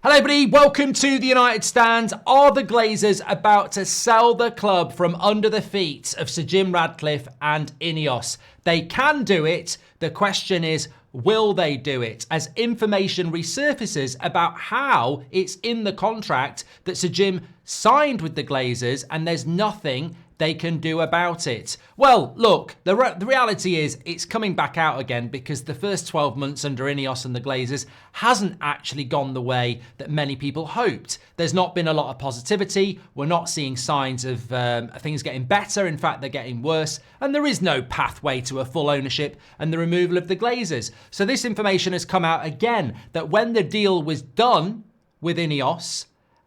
Hello everybody, welcome to the United Stand. Are the Glazers about to sell the club from under the feet of Sir Jim Ratcliffe and Ineos? They can do it. The question is, will they do it? As information resurfaces about how it's in the contract that Sir Jim signed with the Glazers and there's nothing they can do about it. Well, look, the reality is it's coming back out again because the first 12 months under Ineos and the Glazers hasn't actually gone the way that many people hoped. There's not been a lot of positivity. We're not seeing signs of things getting better. In fact, they're getting worse. And there is no pathway to a full ownership and the removal of the Glazers. So this information has come out again that when the deal was done with Ineos,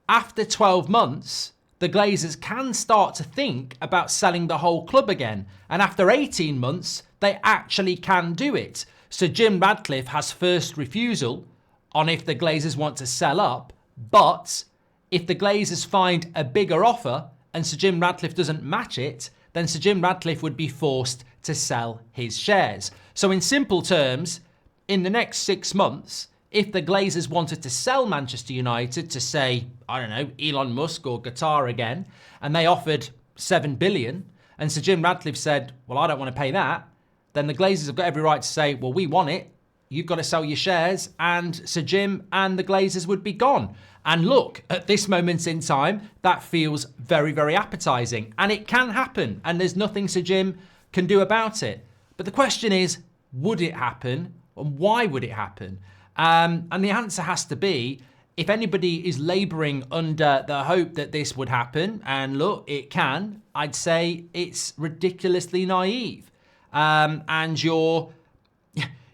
after 12 months, the Glazers can start to think about selling the whole club again. And after 18 months, they actually can do it. So Jim Ratcliffe has first refusal on if the Glazers want to sell up. But if the Glazers find a bigger offer and Sir Jim Ratcliffe doesn't match it, then Sir Jim Ratcliffe would be forced to sell his shares. So in simple terms, in the next 6 months, if the Glazers wanted to sell Manchester United to, say, I don't know, Elon Musk or Qatar again, and they offered $7 billion, and Sir Jim Ratcliffe said, well, I don't want to pay that, then the Glazers have got every right to say, well, we want it, you've got to sell your shares, and Sir Jim and the Glazers would be gone. And look, at this moment in time, that feels very, very appetising. And it can happen, and there's nothing Sir Jim can do about it. But the question is, would it happen, and why would it happen? And the answer has to be, if anybody is labouring under the hope that this would happen, and look, it can, I'd say it's ridiculously naive. And your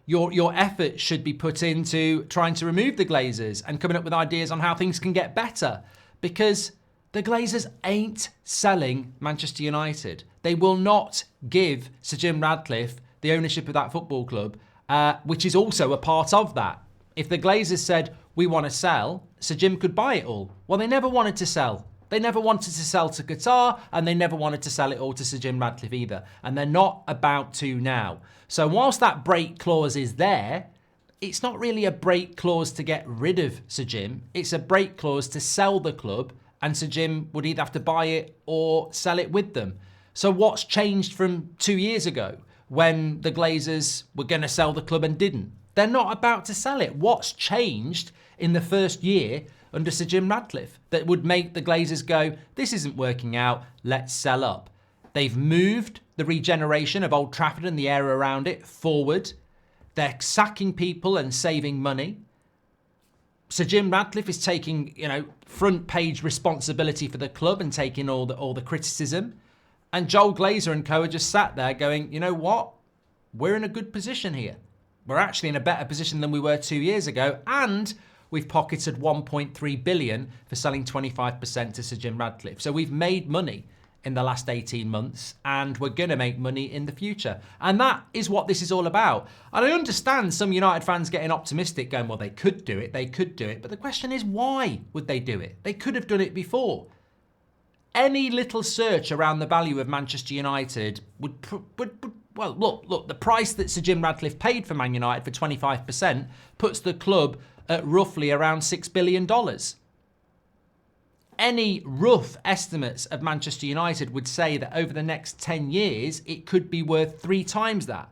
effort should be put into trying to remove the Glazers and coming up with ideas on how things can get better. Because the Glazers ain't selling Manchester United. They will not give Sir Jim Ratcliffe the ownership of that football club, which is also a part of that. If the Glazers said, we want to sell, Sir Jim could buy it all. Well, they never wanted to sell. They never wanted to sell to Qatar, and they never wanted to sell it all to Sir Jim Ratcliffe either. And they're not about to now. So whilst that break clause is there, it's not really a break clause to get rid of Sir Jim. It's a break clause to sell the club, and Sir Jim would either have to buy it or sell it with them. So what's changed from 2 years ago when the Glazers were going to sell the club and didn't? They're not about to sell it. What's changed in the first year under Sir Jim Ratcliffe that would make the Glazers go, this isn't working out, let's sell up? They've moved the regeneration of Old Trafford and the area around it forward. They're sacking people and saving money. Sir Jim Ratcliffe is taking, front page responsibility for the club and taking all the criticism. And Joel Glazer and co are just sat there going, you know what? We're in a good position here. We're actually in a better position than we were 2 years ago, and we've pocketed 1.3 billion for selling 25% to Sir Jim Ratcliffe. So we've made money in the last 18 months, and we're going to make money in the future. And that is what this is all about. And I understand some United fans getting optimistic, going, well, they could do it. But the question is, why would they do it? They could have done it before. Any little search around the value of Manchester United would well, look, the price that Sir Jim Ratcliffe paid for Man United for 25% puts the club at roughly around $6 billion. Any rough estimates of Manchester United would say that over the next 10 years, it could be worth 3 times that.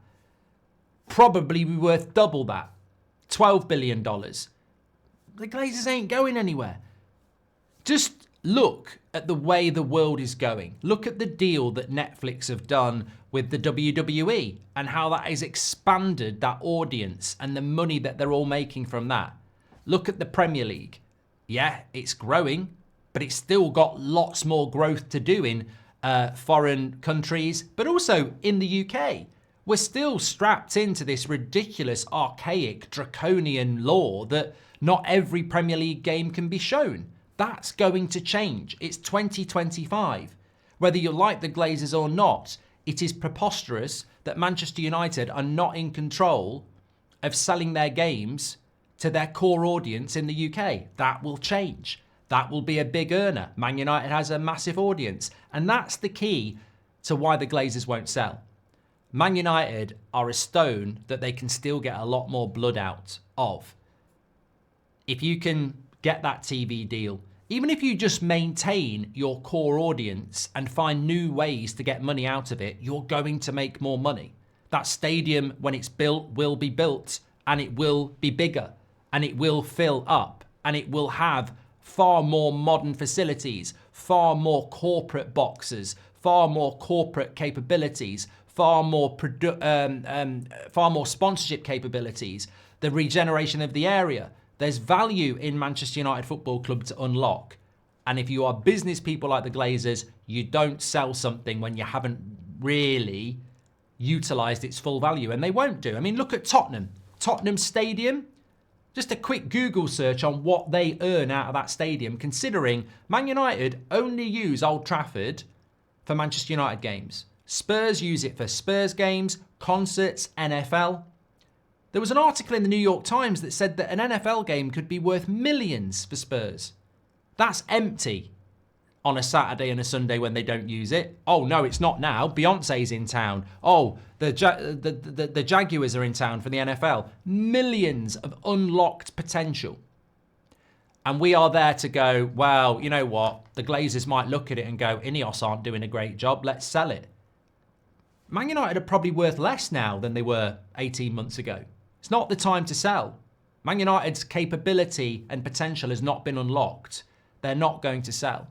Probably be worth double that, $12 billion. The Glazers ain't going anywhere. Just look at the way the world is going. Look at the deal that Netflix have done with the WWE and how that has expanded that audience and the money that they're all making from that. Look at the Premier League. Yeah, it's growing, but it's still got lots more growth to do in foreign countries, but also in the UK. We're still strapped into this ridiculous, archaic, draconian law that not every Premier League game can be shown. That's going to change. It's 2025. Whether you like the Glazers or not, it is preposterous that Manchester United are not in control of selling their games to their core audience in the UK. That will change. That will be a big earner. Man United has a massive audience. And that's the key to why the Glazers won't sell. Man United are a stone that they can still get a lot more blood out of. If you can get that TV deal. Even if you just maintain your core audience and find new ways to get money out of it, you're going to make more money. That stadium, when it's built, will be built, and it will be bigger, and it will fill up, and it will have far more modern facilities, far more corporate boxes, far more corporate capabilities, far more sponsorship capabilities, the regeneration of the area. There's value in Manchester United Football Club to unlock. And if you are business people like the Glazers, you don't sell something when you haven't really utilised its full value. And they won't do. I mean, look at Tottenham. Tottenham Stadium. Just a quick Google search on what they earn out of that stadium, considering Man United only use Old Trafford for Manchester United games. Spurs use it for Spurs games, concerts, NFL. There was an article in the New York Times that said that an NFL game could be worth millions for Spurs. That's empty on a Saturday and a Sunday when they don't use it. Oh, no, it's not now. Beyonce's in town. Oh, the Jaguars are in town for the NFL. Millions of unlocked potential. And we are there to go, well, you know what? The Glazers might look at it and go, Ineos aren't doing a great job. Let's sell it. Man United are probably worth less now than they were 18 months ago. It's not the time to sell. Man United's capability and potential has not been unlocked. They're not going to sell.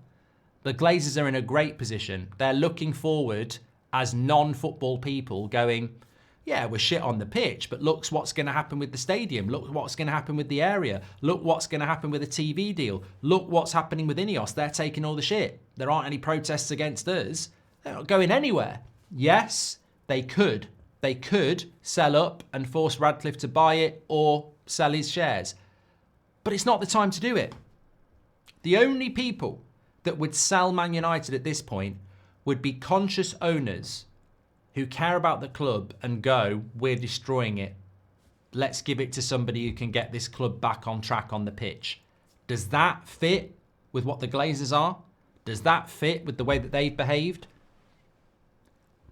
The Glazers are in a great position. They're looking forward as non-football people going, yeah, we're shit on the pitch, but look what's going to happen with the stadium. Look what's going to happen with the area. Look what's going to happen with a TV deal. Look what's happening with Ineos. They're taking all the shit. There aren't any protests against us. They're not going anywhere. Yes, they could. They could sell up and force Radcliffe to buy it or sell his shares. But it's not the time to do it. The only people that would sell Man United at this point would be conscious owners who care about the club and go, we're destroying it. Let's give it to somebody who can get this club back on track on the pitch. Does that fit with what the Glazers are? Does that fit with the way that they've behaved?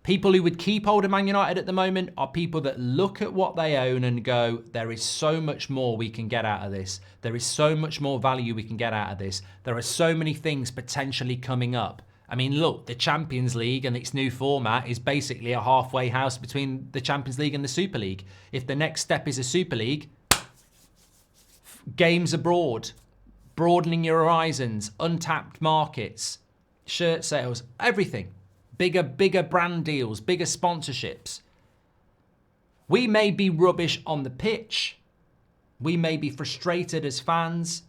People who would keep hold of Man United at the moment are people that look at what they own and go, there is so much more we can get out of this. There is so much more value we can get out of this. There are so many things potentially coming up. I mean, look, the Champions League and its new format is basically a halfway house between the Champions League and the Super League. If the next step is a Super League, games abroad, broadening your horizons, untapped markets, shirt sales, everything. Bigger brand deals, bigger sponsorships. We may be rubbish on the pitch. We may be frustrated as fans.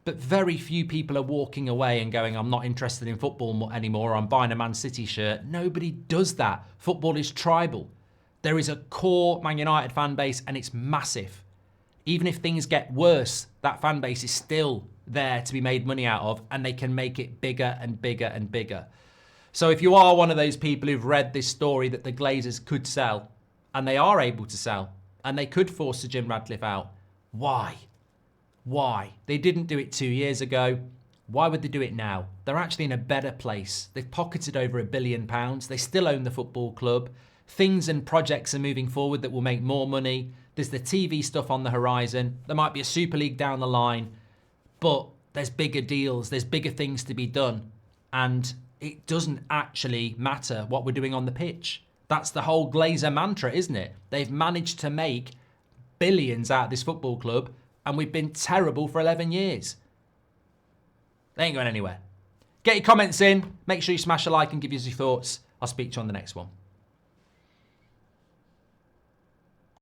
But very few people are walking away and going, I'm not interested in football anymore, or I'm buying a Man City shirt. Nobody does that. Football is tribal. There is a core Man United fan base and it's massive. Even if things get worse, that fan base is still there to be made money out of, and they can make it bigger and bigger and bigger. So if you are one of those people who've read this story that the Glazers could sell, and they are able to sell, and they could force Sir Jim Radcliffe out, why? Why? They didn't do it 2 years ago. Why would they do it now? They're actually in a better place. They've pocketed over £1 billion. They still own the football club. Things and projects are moving forward that will make more money. There's the TV stuff on the horizon. There might be a Super League down the line. But there's bigger deals. There's bigger things to be done. And it doesn't actually matter what we're doing on the pitch. That's the whole Glazer mantra, isn't it? They've managed to make billions out of this football club, and we've been terrible for 11 years. They ain't going anywhere. Get your comments in. Make sure you smash a like and give us your thoughts. I'll speak to you on the next one.